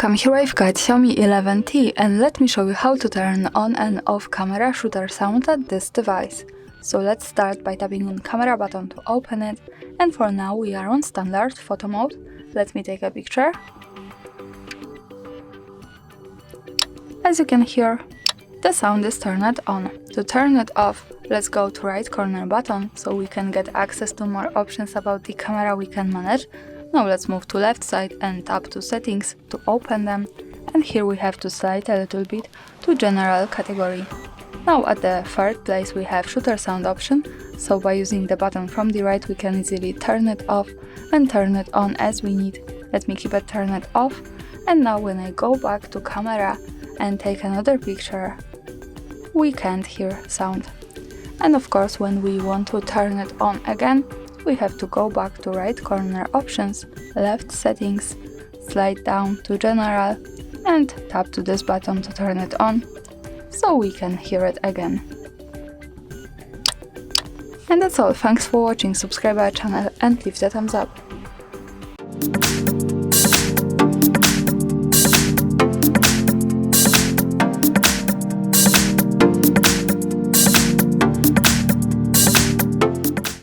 Welcome, here I've got Xiaomi 11T and let me show you how to turn on and off camera shooter sound at this device. So let's start by tapping on camera button to open it, and for now we are on standard photo mode. Let me take a picture. As you can hear, the sound is turned on. To turn it off, let's go to right corner button so we can get access to more options about the camera we can manage. Now let's move to left side and tap to settings to open them, and here we have to slide a little bit to general category. Now at the third place we have shooter sound option, so by using the button from the right we can easily turn it off and turn it on as we need. Let me keep it turned off, and now when I go back to camera and take another picture, we can't hear sound. And of course when we want to turn it on again, we have to go back to right corner options, left settings, slide down to general and tap to this button to turn it on, so we can hear it again. And that's all, thanks for watching, subscribe our channel and leave the thumbs up.